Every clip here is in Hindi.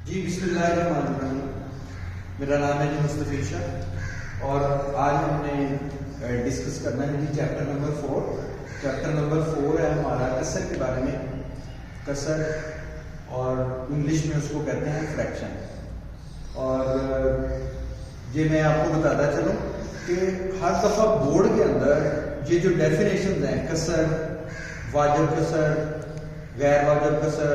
जी बिस्मिल्लाहिर्रहमानिर्रहीम। मेरा नाम है जी मुस्तफ़ी शाह और आज हमने डिस्कस करना है जी चैप्टर नंबर 4। चैप्टर नंबर 4 है हमारा कसर के बारे में। कसर और इंग्लिश में उसको कहते हैं फ्रैक्शन। और ये मैं आपको बताता चलूँ कि हर दफ़ा बोर्ड के अंदर ये जो डेफिनेशन हैं कसर, वाजिब कसर, गैर वाजिब कसर,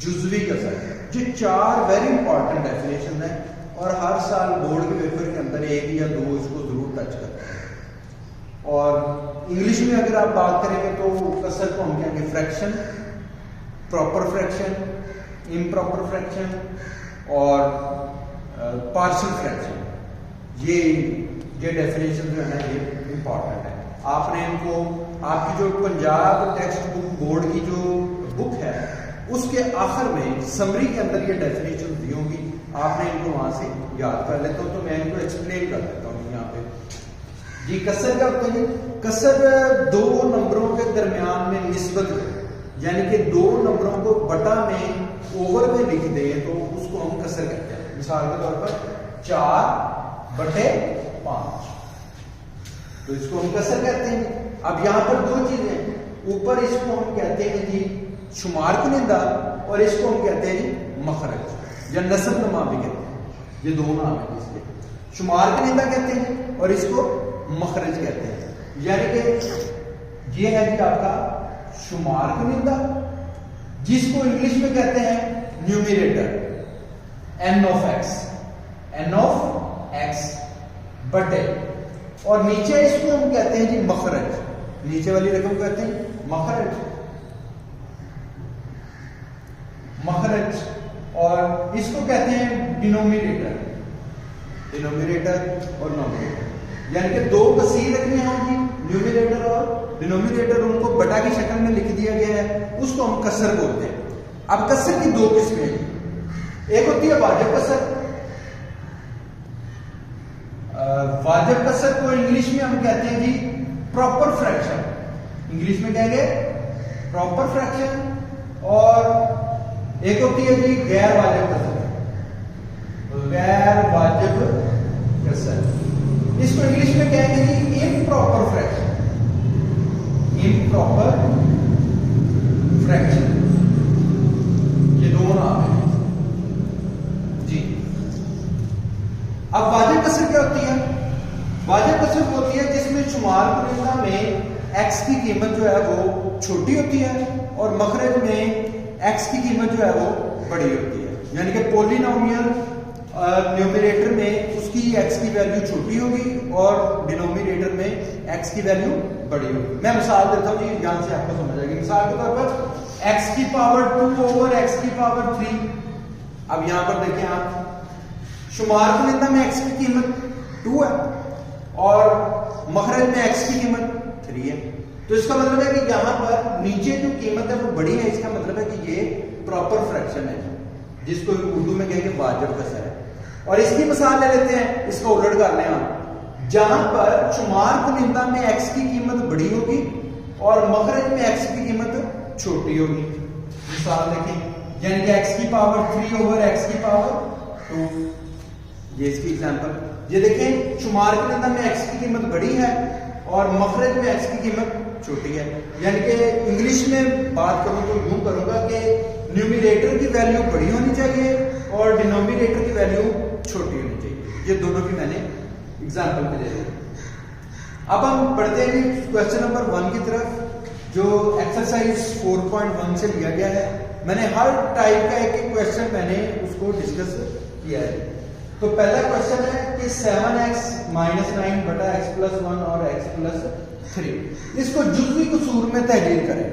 जुज़वी कसर, ये 4 वेरी इंपॉर्टेंट डेफिनेशन है और हर साल बोर्ड के पेपर के अंदर 1 या 2 इसको जरूर टच करते हैं। और इंग्लिश में अगर आप बात करेंगे तो कसर को हम कहेंगे fraction, proper fraction, improper fraction और पार्शियल फ्रैक्शन। ये डेफिनेशन जो है ना ये इंपॉर्टेंट है। आपने इनको आपकी जो पंजाब टेक्स्ट बुक बोर्ड की जो बुक है उसके आखिर में समरी के अंदर ये डेफिनेशन दी होगी, आपने इनको वहां से याद कर लेता हूं। तो मैं इनको एक्सप्लेन कर देता हूँ यहाँ पे। जी कसर क्या होता है? कसर 2 नंबरों के दरमियान में निस्बत, यानी कि 2 नंबरों को बटा में ओवर में लिख दे तो उसको हम कसर कहते हैं। मिसाल के तौर पर 4/5, तो इसको हम कसर कहते हैं। अब यहाँ पर 2 चीजें, ऊपर इसको हम कहते हैं जी शुमार कुनिंदा और इसको हम कहते हैं जी मखरज या नस्ब नुमा भी कहते हैं। ये 2 नाम है इसके। शुमार कुनिंदा कहते हैं और इसको मखरज कहते हैं। यानी कि ये है जी आपका शुमार कुनिंदा, जिसको इंग्लिश में कहते हैं न्यूमरेटर n of x बटे, और नीचे इसको हम कहते हैं जी मखरज। नीचे वाली रकम कहते हैं मखरज, और इसको कहते हैं डिनोमिनेटर और नोमिनेटर। यानी कि 2 कसीर रकमें होंगी, न्यूमरेटर और डिनोमिनेटर, उनको बटा की शक्ल में लिख दिया गया है, उसको हम कसर बोलते हैं। अब कसर की 2 किस्में हैं। एक होती है वाजिब कसर। वाजिब कसर को इंग्लिश में हम कहते हैं जी प्रॉपर फ्रैक्शन। इंग्लिश में कहेंगे प्रॉपर फ्रैक्शन। और एक होती है जी गैर वाजिब कसर। गैर वाजिब कसर, इसको इंग्लिश में कहेंगे जी इम्प्रॉपर फ्रैक्शन। इम्प्रॉपर फ्रैक्शन, ये 2 नाम है जी। अब वाजिब कसर क्या होती है? वाजिब कसर होती है जिसमें शुमार कुनिंदा में x की कीमत जो है वो छोटी होती है और मखरज में x की कीमत जो है वो बड़ी होती है। यानी कि पॉलिनोमियल न्यूमरेटर में उसकी x की वैल्यू छोटी होगी और डिनोमिनेटर में x की वैल्यू बड़ी होगी। मैं मिसाल देता हूँ जी, यहां से आपको समझ आएगी। मिसाल के तौर पर x की पावर 2 ओवर x की पावर 3। अब यहां पर देखिए आप, शुमार कुनिंदा में x की कीमत 2 है और मखरज में x की कीमत 3 है। तो इसका मतलब है कि यहां पर नीचे जो कीमत है वो बड़ी है। इसका मतलब है कि ये प्रॉपर फ्रैक्शन है, जिसको उर्दू में कहेंगे वाजिब कसर है। और इसकी मिसाल ले लेते हैं, इसको उलट कर लें हम। जहां पर शुमार कुनिंदा में x की कीमत बड़ी होगी और मखरज में x की कीमत छोटी होगी। मिसाल देखें, यानी कि x की पावर 3 ओवर x की पावर 2। ये इसकी एग्जांपल। ये देखें, शुमार कुनिंदा में x की कीमत बड़ी है और मखरज में x की कीमत छोटी है। यानी कि इंग्लिश में बात करूं तो यूं करूंगा कि न्यूमरेटर की वैल्यू बड़ी होनी चाहिए और डिनोमिनेटर की वैल्यू छोटी होनी चाहिए। ये दोनों की मैंने एग्जांपल पे ले ली। अब हम बढ़ते हैं क्वेश्चन नंबर 1 की तरफ, जो एक्सरसाइज 4.1 से लिया गया है। मैंने हर टाइप का एक क्वेश्चन मैंने उसको डिस्कस किया है। तो पहला क्वेश्चन है कि 7x - 9 बटा x + 1 और x + 3, इसको जुज़वी कसूर में तहलील करें।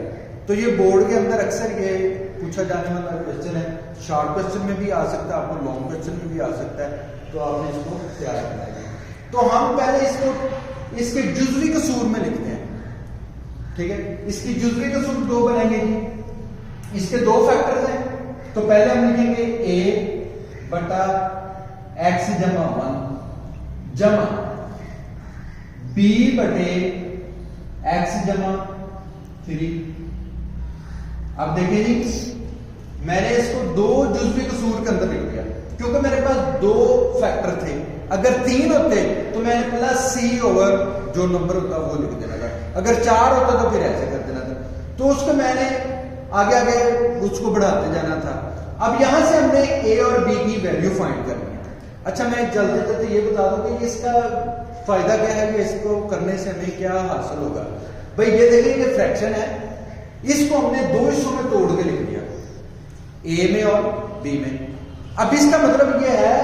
तो ये बोर्ड के अंदर अक्सर ये पूछा जाने वाला क्वेश्चन है। शॉर्ट क्वेश्चन में भी आ सकता है, आपको लॉन्ग क्वेश्चन में भी आ सकता है, तो आपने इसको तैयार करना है। तो हम पहले इसको इसके जुज़वी कसूर में लिखते हैं, ठीक है। इसकी जुज़वी कसूर 2 बनेंगे जी। इसके 2 फैक्टर्स हैं, तो पहले हम लिखेंगे a बटा x - 1 जमा b बटे x - 3। अब देखिए जी, मैंने इसको दो जुज़वी कसूर के अंदर लिख दिया, क्योंकि मेरे पास दो फैक्टर थे। अगर 3 होते तो मैंने प्लस सी ओवर जो नंबर होता वो लिख देना था, अगर 4 होता तो फिर ऐसे कर देना था। तो उसको मैंने आगे आगे उसको बढ़ाते जाना था। अब यहां से हमने ए और बी की वैल्यू फाइंड करनी है। अच्छा, मैं चलते चलते ये बता दूं कि इसका फायदा क्या है, कि इसको करने से हमें क्या हासिल होगा। भाई ये देखिए, ये फ्रैक्शन है, इसको हमने दो हिस्सों में तोड़ के लिख दिया, ए में और बी में। अब इसका मतलब ये है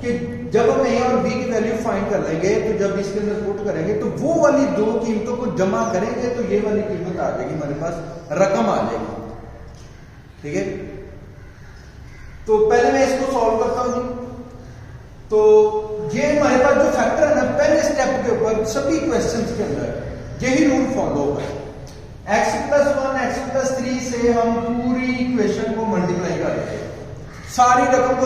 कि जब हम ए और बी की वैल्यू फाइंड कर लेंगे, तो जब इसके अंदर पुट करेंगे तो वो वाली दो कीमतों को जमा करेंगे तो ये वाली कीमत आ जाएगी, हमारे पास रकम आ जाएगी। ठीक है, तो पहले मैं इसको सॉल्व करता हूं जी। तो ये हमारे पास जो फैक्टर है ना, पहले स्टेप के ऊपर सभी क्वेश्चंस के अंदर यही रूल फॉलो होगा। x + 1 x + 3 से हम पूरी इक्वेशन को मल्टीप्लाई कर देंगे, सारी रकम को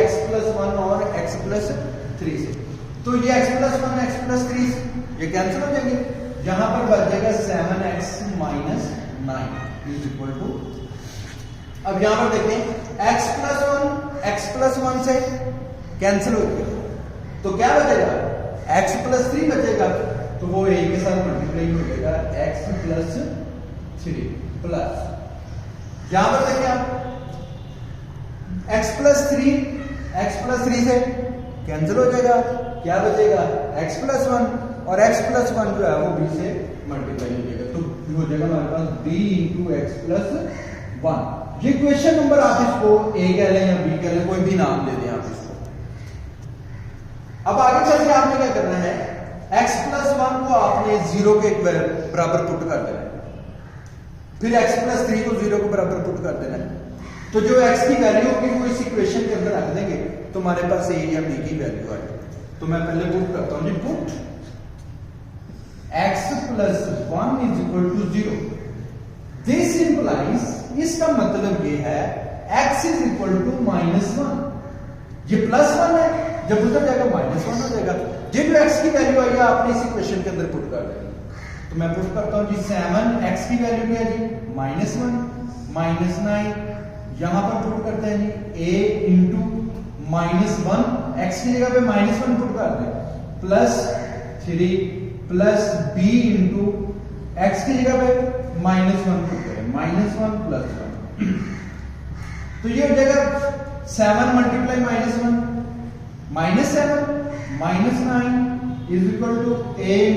x + 1 और x + 3 से। तो ये x + 1 x + 3 ये कैंसिल हो जाएंगे, यहां पर बच जाएगा 7x - 9 = अब यहां पर देखें x + 1 से कैंसिल हो गया, तो क्या बचेगा, x + 3 बचेगा, तो वो a के साथ मल्टीप्लाई हो जाएगा x + 3 प्लस, यहां पर देखें आप x + 3 से कैंसिल हो जाएगा, क्या बचेगा x + 1 और x + 1 जो है वो b से मल्टीप्लाई हो जाएगा, तो हो जाएगा हमारे पास b × x + 1। ये क्वेश्चन नंबर आप इसको a कह लें या b कह लें, कोई भी नाम दे दें आप इसको। अब आगे चलकर आपने क्या करना है, x + 1 को आपने 0 के बराबर पुट कर देना है, फिर x + 3 को 0 के बराबर पुट कर देना है। तो जो x की वैल्यू होगी वो इस इक्वेशन के अंदर रख देंगे, तो हमारे पास a या b की वैल्यू आएगी। तो मैं पहले पुट करता हूं जी, पुट x + 1 = 0। दिस इंप्लाइज, इसका मतलब ये है x = -1, ये +1 है, जब उधर जाएगा -1 हो जाएगा। ये जो x की वैल्यू आई है आपने इस इक्वेशन के अंदर पुट कर देनी। तो मैं पुट करता हूं जी, 7x की वैल्यू क्या है जी, -1 - 9, यहां पर पुट करते हैं जी a × -1, x की जगह पे -1 पुट कर दें, +3 प्लस b × x की जगह पे -1 पुट करें, -1 + 1, तो ये हो जाएगा 7 × -1 -7 - 9 = a ×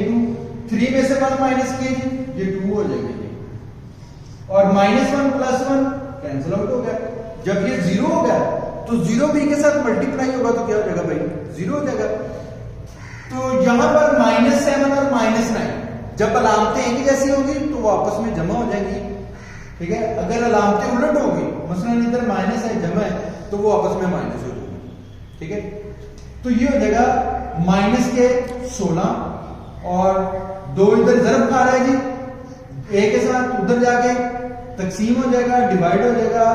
3 में से 1 माइनस कीजिए, ये 2 हो जाएगा जी, और -1 + 1 कैंसिल आउट हो गया। जब ये 0 हो गया तो 0 b के साथ मल्टीप्लाई होगा तो क्या हो जाएगा भाई, 0 हो जाएगा। तो यहां पर -7 और -9 जब अलामतें एक जैसी होगी तो वो आपस में जमा हो जाएंगी, ठीक है। अगर अलामतें उलट होगी, मसलन इधर माइनस है जमा है, तो वो आपस में माइनस हो जाएगी, ठीक है। तो ये हो जाएगा -16 और 2 इधर ज़रब खा रहा है जी, a के साथ उधर जाके तकसीम हो जाएगा, डिवाइड हो जाएगा,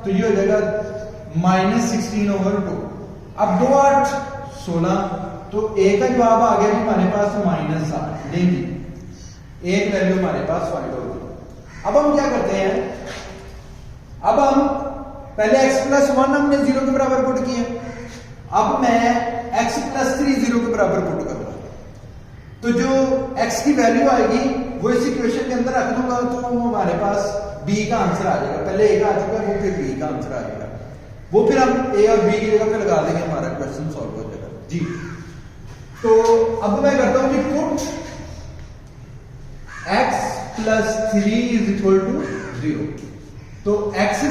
तो ये हो जाएगा -16/2। अब 2 8 16, तो a का जवाब आ गया जी हमारे पास -8। देंगे एक वैल्यू हमारे पास फाइंड होगी। अब हम क्या करते हैं, अब हम पहले x + 1 हमने 0 के बराबर पुट किया, अब मैं x + 3 0 के बराबर पुट करूंगा, तो जो x की वैल्यू आएगी वो इस इक्वेशन के अंदर रख दूंगा, तो हमारे पास b का आंसर आ जाएगा। पहले a का आ चुका है, वो फिर b का आंसर आ जाएगा, वो फिर हम a और b की जगह पे लगा देंगे, हमारा क्वेश्चन सॉल्व हो जाएगा जी। तो अब मैं करता हूं कि पुट x + 3 = 0, तो x =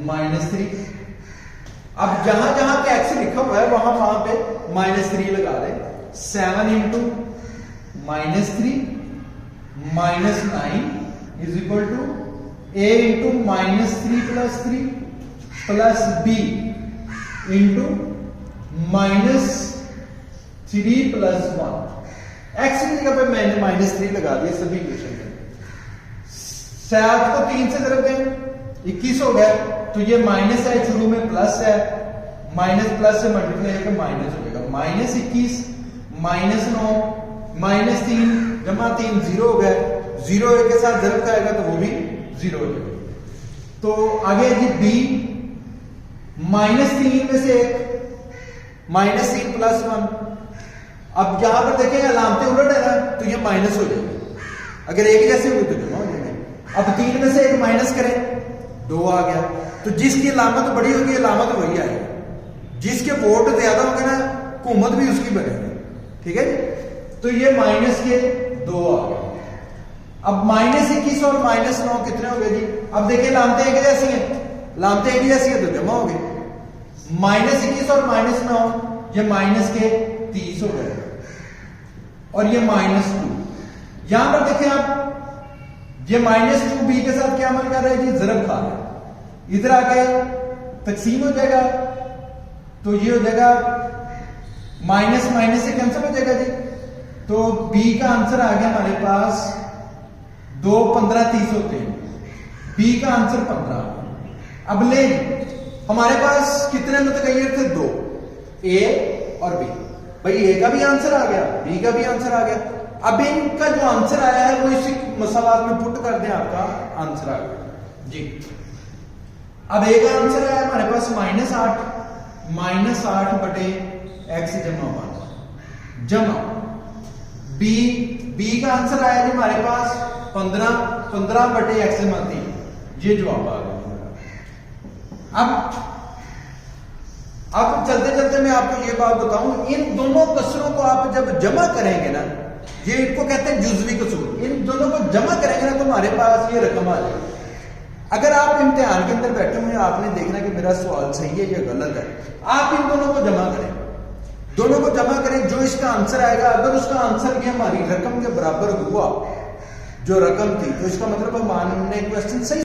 -3। अब जहां जहां पे x लिखा हुआ है वहां पे -3 लगा दें। 7 × -3 - 9 = a × -3 + 3 प्लस b × -3 + 1। x की जगह पे मैंने -3 लगा दिया सभी इक्वेशन में। 7 को 3 से ज़रब दें, 21 हो गया, तो ये माइनस है, शुरू में प्लस है, माइनस प्लस से मल्टीप्लाई करके माइनस हो जाएगा, -21 -9 -3 जमा 3 0 हो गया, 0 a के साथ ज़रब खाएगा तो वो भी 0 हो जाएगा। तो तो आगे जी बी -3 में से 1, -3 + 1। अब यहां पर देखें अलामतें उलट है ना, तो ये माइनस हो जाएगी। अगर एक जैसे हुई तो जमा हो जाएंगे। अब 3 में से 1 माइनस करें, 2 आ गया। तो जिसकी अलामत बड़ी होगी अलामत वही आएगी, जिसके वोट ज्यादा होंगे ना हुकूमत भी उसकी बनेगी। ठीक है जी। तो ये -2 आ गया। अब -21 और -9 कितने हो गए जी? अब देखिए लामतें एक जैसी हैं, लामतें एक जैसी है तो जमा हो गए। -21 और -9 ये -30 हो गए और ये -2। यहां पर देखिए आप, ये -2 बी के साथ क्या अमल कर रहा है जी? ज़रब खा रहा है। इधर आके तकसीम हो जाएगा तो ये हो जाएगा माइनस माइनस से कैंसिल हो जाएगा जी। तो बी का आंसर आ गया हमारे पास 2, 15, 30 होते हैं। बी का आंसर 15। अब ले हमारे पास कितने मुतगय्यर थे? 2, ए और बी। भाई ए का भी आंसर आ गया, बी का भी आंसर आ गया। अब इनका जो आंसर आया है वो इसी मसवात में पुट कर दें, आपका आंसर आ गया जी। अब ए का आंसर आया हमारे पास -8 बटे x जमा 1 जमा बी का आंसर आया जी हमारे पास 15 बटे x जमा 3। ये जवाब आ गया। अब चलते चलते मैं आपको ये बात बताऊं, इन दोनों कसरों को आप जब जमा करेंगे ना, ये इनको कहते हैं जुज़वी कसूर। इन दोनों को जमा करेंगे ना तो हमारे पास ये रकम आ जाएगी। अगर आप इम्तिहान के अंदर बैठे हुए हैं, आपने देखना कि मेरा सवाल सही है या गलत है, आप इन दोनों को जमा करें, दोनों को जमा करें। जो इसका आंसर आएगा, अगर उसका आंसर भी हमारी रकम के बराबर हुआ जो रकम थी, तो इसका मतलब हमने क्वेश्चन सही